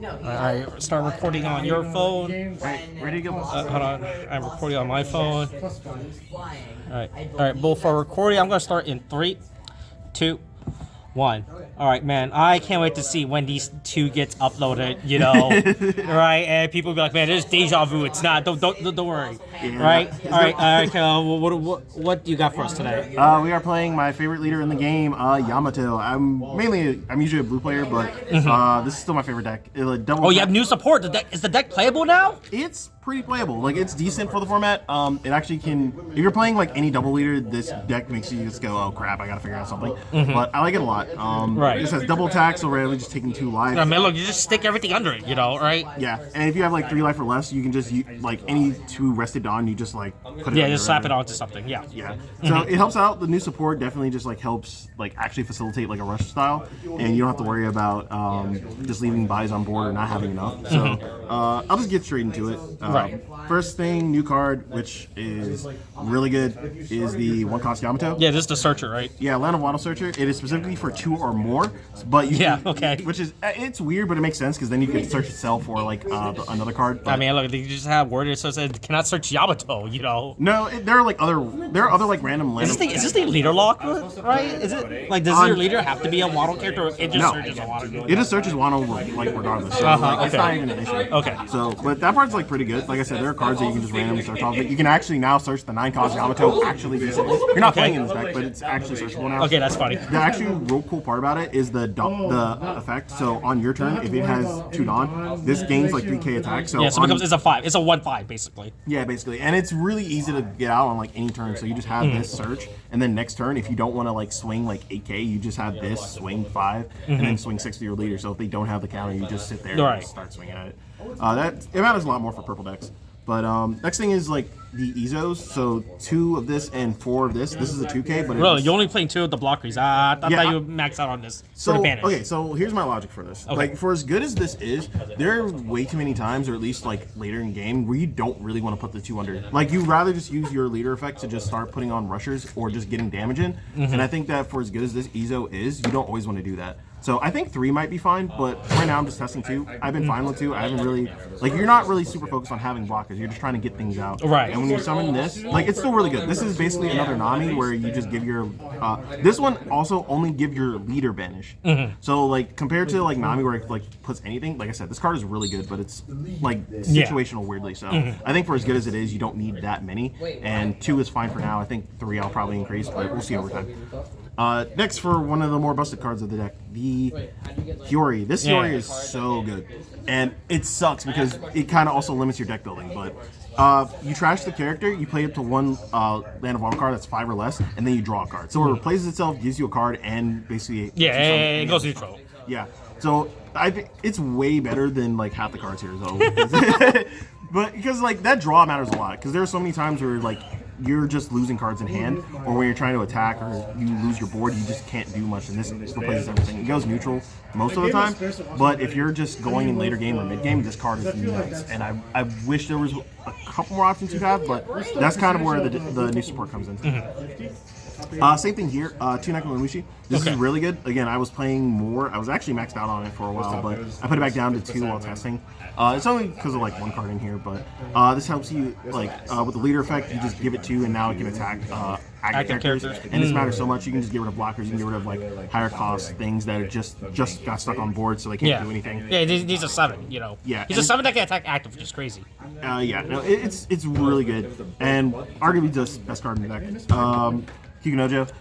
Alright, start recording on your phone. Ready to go? Hold on, I'm recording on my phone. Alright, both for recording. I'm gonna start in 3, 2, 1. Alright, man, I can't wait to see when these two gets uploaded, you know. Right? And people will be like, man, there's deja vu. It's not. Don't worry. Yeah. Right? Alright, what do you got for us today? We are playing my favorite leader in the game, Yamato. I'm usually a blue player, but this is still my favorite deck. Oh, you have new support. Is the deck playable now? It's pretty playable. Like, it's decent for the format. It actually can, if you're playing like any double leader, this deck makes you just go, oh crap, I gotta figure out something. But I like it a lot. Right. This has double attack, so randomly just taking 2 life. I mean, look, you just stick everything under it, you know, right? Yeah, and if you have like 3 life or less, you can just like any 2 rested on, you just like put it. Yeah, just slap it onto something. Yeah. Yeah. So it helps out. The new support definitely just like helps like actually facilitate like a rush style, and you don't have to worry about just leaving buys on board or not having enough. So I'll just get straight into it. Right. First thing, new card, which is really good, is the 1-cost Yamato. Yeah, this is the searcher, right? Yeah, Land of Waddle Searcher. It is specifically for 2 or more, but you can, okay. Which is, it's weird, but it makes sense because then you can search itself for like another card. But I mean, look, they just have worded so it says cannot search Yamato, you know. no, there are other like random land. Is this the leader lock, right? Is it like does your leader have to be a Waddle character? Or it just searches a Waddle. It just searches Waddle like regardless. So it's not even an issue. Okay. So, but that part's like pretty good. Like I said, there are cards that you can just randomly search off. But you can actually now search the 9-cost Yamato actually decently. You're not playing in this deck, but it's actually searchable now. Okay, that's funny. The actually real cool part about it is the effect. So on your turn, if it has 2 Dawn, this gains like 3k attack. So Yeah, so it's a 5. It's a 1/5 basically. yeah, basically, and it's really easy to get out on like any turn. So you just have this search, and then next turn, if you don't want to like swing like 8k, you just have this swing 5, and then swing 6 to your leader. So if they don't have the counter, you just sit there and just start swinging at it. It matters a lot more for purple decks. But next thing is like the EZOs. So 2 of this and 4 of this. This is a 2k, but Really, you're only playing 2 of the blockers. I thought you would max out on this. So for the banish. okay, so here's my logic for this. Okay. Like, for as good as this is, there are way too many times, or at least like later in game, where you don't really want to put the 2 under. Like, you'd rather just use your leader effect to just start putting on rushers or just getting damage in. And I think that for as good as this EZO is, you don't always want to do that. So I think 3 might be fine, but right now I'm just testing 2. I've been fine with 2. I haven't really, like, you're not really super focused on having blockers. You're just trying to get things out. Right. And when you summon this, like, it's still really good. This is basically another Nami where you just give your, this one also only give your leader banish. So like compared to like Nami where it like puts anything, like I said, this card is really good, but it's like situational weirdly. So I think for as good as it is, you don't need that many. And 2 is fine for now. I think 3 I'll probably increase, but we'll see over time. Next, for one of the more busted cards of the deck, the Hiyori. This Hiyori is so good, and it sucks because it kind of also limits your deck building. But you trash the character, you play up to 1 Land of Water card that's 5 or less, and then you draw a card. So it replaces itself, gives you a card, and basically it goes neutral. Yeah, so I think it's way better than like half the cards here, though. But because like that draw matters a lot, because there are so many times where like you're just losing cards in hand, or when you're trying to attack or you lose your board, you just can't do much, and this replaces everything. It goes neutral most of the time, but if you're just going in later game or mid game, this card is nuts. And I wish there was a couple more options you have, but that's kind of where the new support comes in. Same thing here, 2 Nekomamushi. This is really good. Again, I was playing more. I was actually maxed out on it for a while, but I put it back down to 2 while testing. It's only because of like 1 card in here, but this helps you like with the leader effect. You just give it 2, and now it can attack active characters. And this matters so much. You can just get rid of blockers. You can get rid of like higher cost things that are just got stuck on board, so they can't do anything. Yeah, these are 7. You know. Yeah, he's a 7 that can attack active, which is crazy. Yeah, no, it's really good, and arguably the best card in the deck. Kikunojo.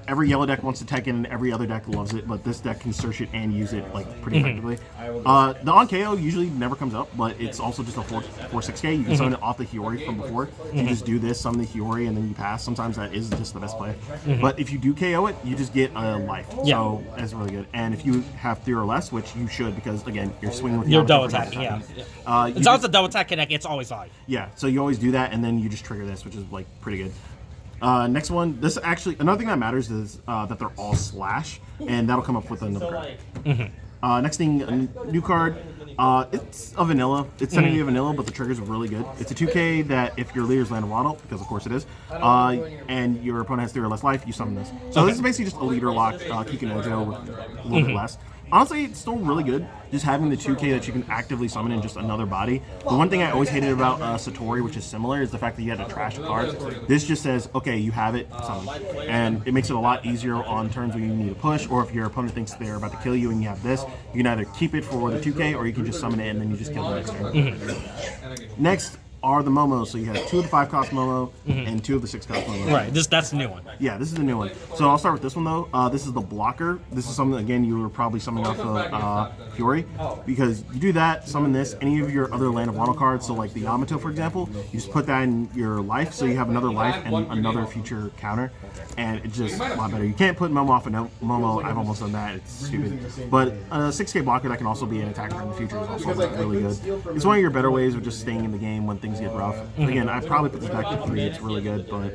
Every yellow deck wants to tech it, and every other deck loves it, but this deck can search it and use it like pretty effectively. The on KO usually never comes up, but it's also just a 4/6k. You can summon it off the Hiyori from before. You just do this, summon the Hiyori, and then you pass. Sometimes that is just the best play. But if you do KO it, you just get a life. So that's really good. And if you have 3 or less, which you should, because again, you're swinging with your double attacking. It's always a double attack connect. It's always live. Yeah, so you always do that, and then you just trigger this, which is like pretty good. Next one, this actually, another thing that matters is that they're all slash, and that'll come up with another card. Next thing, a new card. It's a vanilla. It's technically a vanilla, but the triggers are really good. It's a 2k that if your leader's Land of Waddle, because of course it is, and your opponent has 3 or less life, you summon this. So this is basically just a leader lock Kikunojo with a little bit less. honestly, it's still really good. Just having the 2K that you can actively summon in just another body. The one thing I always hated about Satori, which is similar, is the fact that you had to trash the cards. This just says, okay, you have it, summon. And it makes it a lot easier on turns when you need to push, or if your opponent thinks they're about to kill you and you have this, you can either keep it for the 2K, or you can just summon it and then you just kill the next turn. Next are the Momos. So you have 2 of the 5-cost Momo and 2 of the 6-cost Momo. Right. That's the new one. Yeah, this is the new one. So I'll start with this one though. This is the blocker. This is something again you were probably summoning off of Fury, because you do that, summon this, any of your other Land of Wano cards. So like the Yamato, for example, you just put that in your life, so you have another life and another future counter, and it's just a lot better. You can't put Momo off of Momo. I've almost done that. It's stupid. But a 6K blocker that can also be an attacker in the future is also really good. It's one of your better ways of just staying in the game when things get rough. Again, I probably put this back to 3. It's really good, but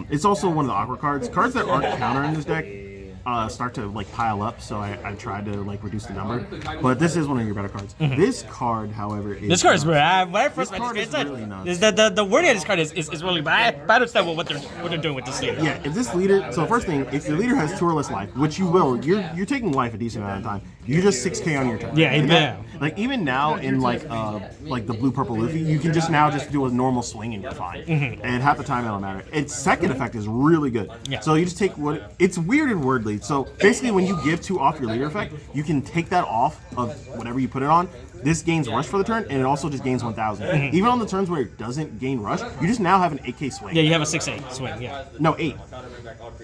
it's also one of the awkward cards. Cards that aren't counter in this deck start to like pile up, so I tried to like reduce the number. But this is one of your better cards. This card, however, is when I first met this card, really nuts. is the wording of this card is really bad. I don't understand what they're doing with this leader. Yeah, if this leader, so first thing, if your leader has 2 or less life, which you will, you're taking life a decent amount of time. You just 6K on your turn. Yeah, and like even now in like the blue purple Luffy, you can just now just do a normal swing and you're fine. And half the time it don't matter. Its second effect is really good. Yeah. So you just take it's weird and wordly. So basically, when you give 2 off your leader effect, you can take that off of whatever you put it on. This gains rush for the turn, and it also just gains 1,000. Even on the turns where it doesn't gain rush, you just now have an 8K swing. Yeah, you have a 6-8 swing. Yeah. No, 8.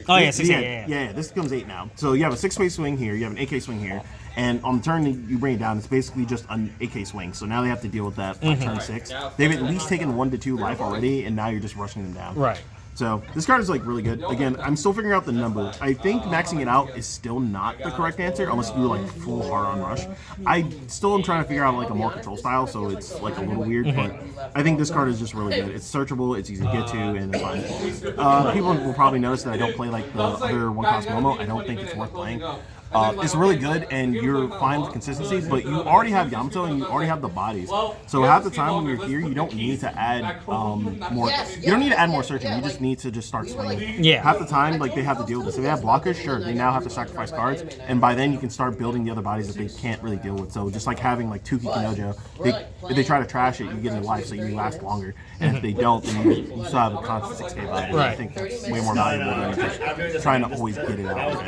Oh yeah, 6-8. Yeah. This becomes 8 now. So you have a 6-way swing here, you have an 8K swing here, and on the turn you bring it down, it's basically just an 8K swing. So now they have to deal with that by turn 6. They've at least taken 1 to 2 life already, and now you're just rushing them down. Right. So this card is like really good. Again, I'm still figuring out the number. I think maxing it out is still not the correct answer unless you do like full hard on rush. I still am trying to figure out like a more control style, so it's like a little weird, but I think this card is just really good. It's searchable, it's easy to get to, and it's fine. People will probably notice that I don't play like the other 1-cost Momo. I don't think it's worth playing. It's really good, and you're fine with consistency, but you already have Yamato and you already have the bodies. So half the time when you're here, you don't need to add more. You don't need to add more searching. You just need to just start swinging. Yeah. Half the time, like they have to deal with this. If they have blockers, sure, they now have to sacrifice cards, and by then you can start building the other bodies that they can't really deal with. So just like having like 2 Kikinojo, if they try to trash it, you get a life, so you last longer. And if they don't, then you still have a constant 6K body. Right. I think that's way more valuable than just trying to always get it out.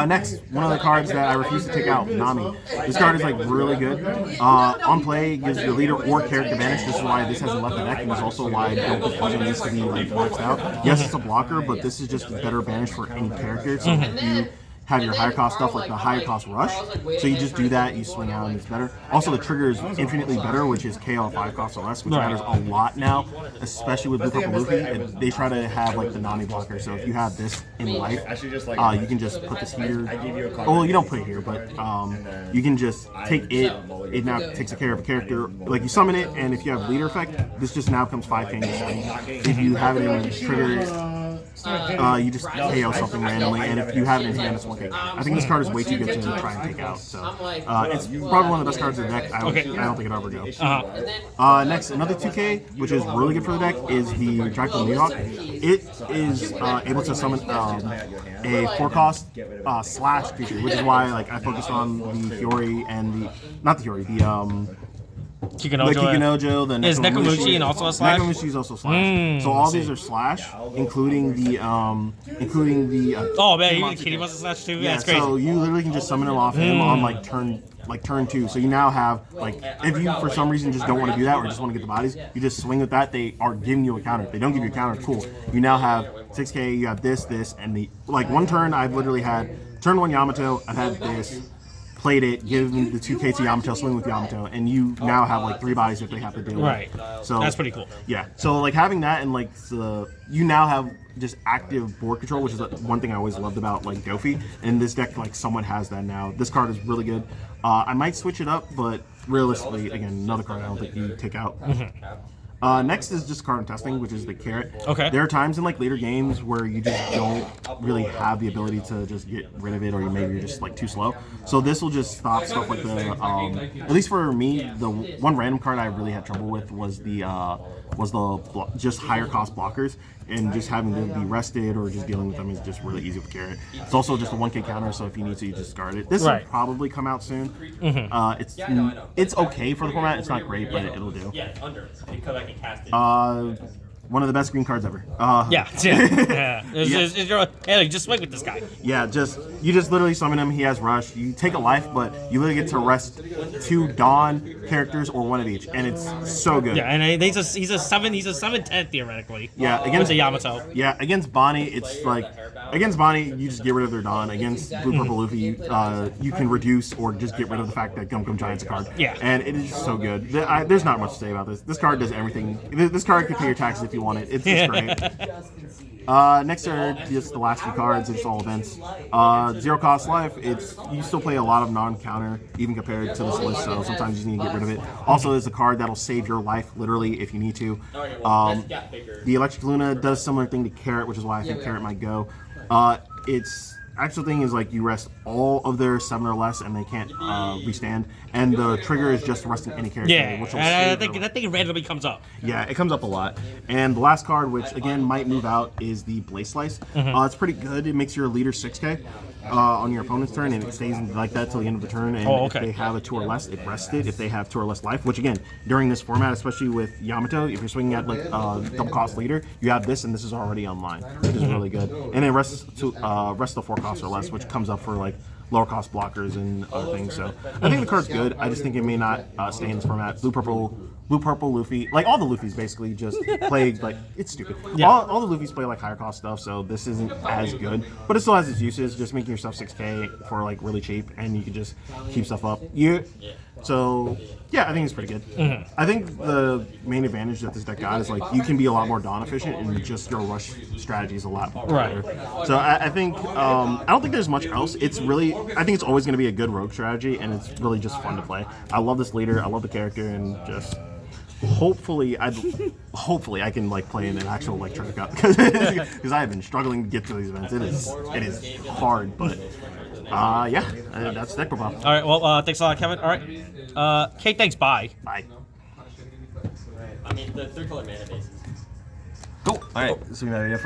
Next, one of the cards that I refuse to take out, Nami. This card is like really good. On play, it gives your leader or character advantage. This is why this hasn't left the deck, and it's also why I don't think Fusion needs to be like maxed out. Yes, it's a blocker, but this is just a better advantage for any character. So if you have your higher cost stuff like the higher cost rush, so you just do that, you swing out and it's better. Also the trigger is infinitely better, which is KO 5 cost or less, which matters a lot now, especially with Blue Purple Luffy. They try to have like the Nani blocker, so if you have this in life, you can just put this here. Well, you don't put it here, but you can just take it. It now takes care of a character. Like you summon it, and if you have leader effect, this just now becomes 5K. If you have it in trigger, you just KO something randomly, and if you have it in hand, it's 1K. I think this card is way too good to try and take out. So it's probably one of the best cards in the deck. I don't think it'll ever go. Next, another 2K, which is really good for the deck, is the Draco Mihawk. It is able to summon a 4-cost slash creature, which is why like I focused on the Fiori and not the Fiori, the Kikinojo, the is Nekomushi and also a slash? Nekomushi is also slash. So all these are slash, including the oh man, even Kitty was a slash too. Yeah, that's crazy. So you literally can just summon him off him on like turn 2. So you now have like if you for some reason just don't want to do that or just want to get the bodies, you just swing with that. They are giving you a counter. If they don't give you a counter, cool. You now have 6K. You have this, and the like one turn. I've literally had turn 1 Yamato. I've had this. Played it, give me the 2K to Yamato, swing with Yamato, and you now have like 3 bodies that they have to deal with. Right. So that's pretty cool. Yeah. So like having that and like you now have just active board control, which is one thing I always loved about like Dofi. And this deck like somewhat has that now. This card is really good. I might switch it up, but realistically, again, another card I don't think you take out. Next is just card testing, which is the carrot. Okay. There are times in like later games where you just don't really have the ability to just get rid of it, or maybe you're just like too slow. So this will just stop stuff like the. At least for me, the one random card I really had trouble with was the was the just higher cost blockers, and just having to be rested or just dealing with them is just really easy with Carrot. It's also just a 1K counter, so if you need to, you just discard it. This will probably come out soon. It's okay for the format. It's not great, but it'll do. Yeah, under because I can cast it. One of the best green cards ever. Yeah. Hey, just swing with this guy. Yeah, you just literally summon him. He has rush. You take a life, but you literally get to rest 2 Dawn characters or 1 of each, and it's so good. Yeah, and he's a 7/10 theoretically. Yeah, against a Yamato. Yeah, against Bonnie, it's like against Bonnie, you just get rid of their Dawn. Against Blue Purple Luffy, you can reduce or just get rid of the fact that Gum Gum Giant's a card. Yeah, and it is just so good. There's not much to say about this. This card does everything. This card can pay your taxes if you want it. It's just great. Next are just the last few cards. It's all events. 0 cost life. You still play a lot of non-counter, even compared to this list. So sometimes you need to get rid of it. Also, there's a card that'll save your life literally if you need to. The Electric Luna does similar thing to Carrot, which is why I think Carrot might go. Its actual thing is like you rest all of their 7 or less, and they can't restand. And the trigger is just resting any character. Yeah, which will I think that thing randomly comes up. Yeah, it comes up a lot. And the last card, which again might move out, is the Blaze Slice. It's pretty good. It makes your leader 6K on your opponent's turn, and it stays like that till the end of the turn. And if they have a 2 or less, it rests it. If they have 2 or less life, which again, during this format, especially with Yamato, if you're swinging at like double cost leader, you have this, and this is already online, which is really good. And it rests to rest the 4 costs or less, which comes up for like lower cost blockers and other things. So I think the card's good. I just think it may not stay in this format. Blue purple Luffy, like all the Luffys basically just play like it's stupid. Yeah. All the Luffys play like higher cost stuff, so this isn't as good. But it still has its uses. Just making yourself 6K for like really cheap, and you can just keep stuff up. So yeah, I think it's pretty good. I think the main advantage that this deck got is like you can be a lot more Dawn efficient, and just your rush strategy is a lot better. So I think I don't think there's much else. I think it's always going to be a good rogue strategy, and it's really just fun to play. I love this leader. I love the character, and just hopefully I can like play in an actual like Treasure Cup because I have been struggling to get to these events. It is hard, but yeah, that's deck profile. All right, well, thanks a lot, Kevin. All right, Kate, thanks. Bye. Bye. I mean, the 3-color mana bases. Cool. All right, so we got an idea for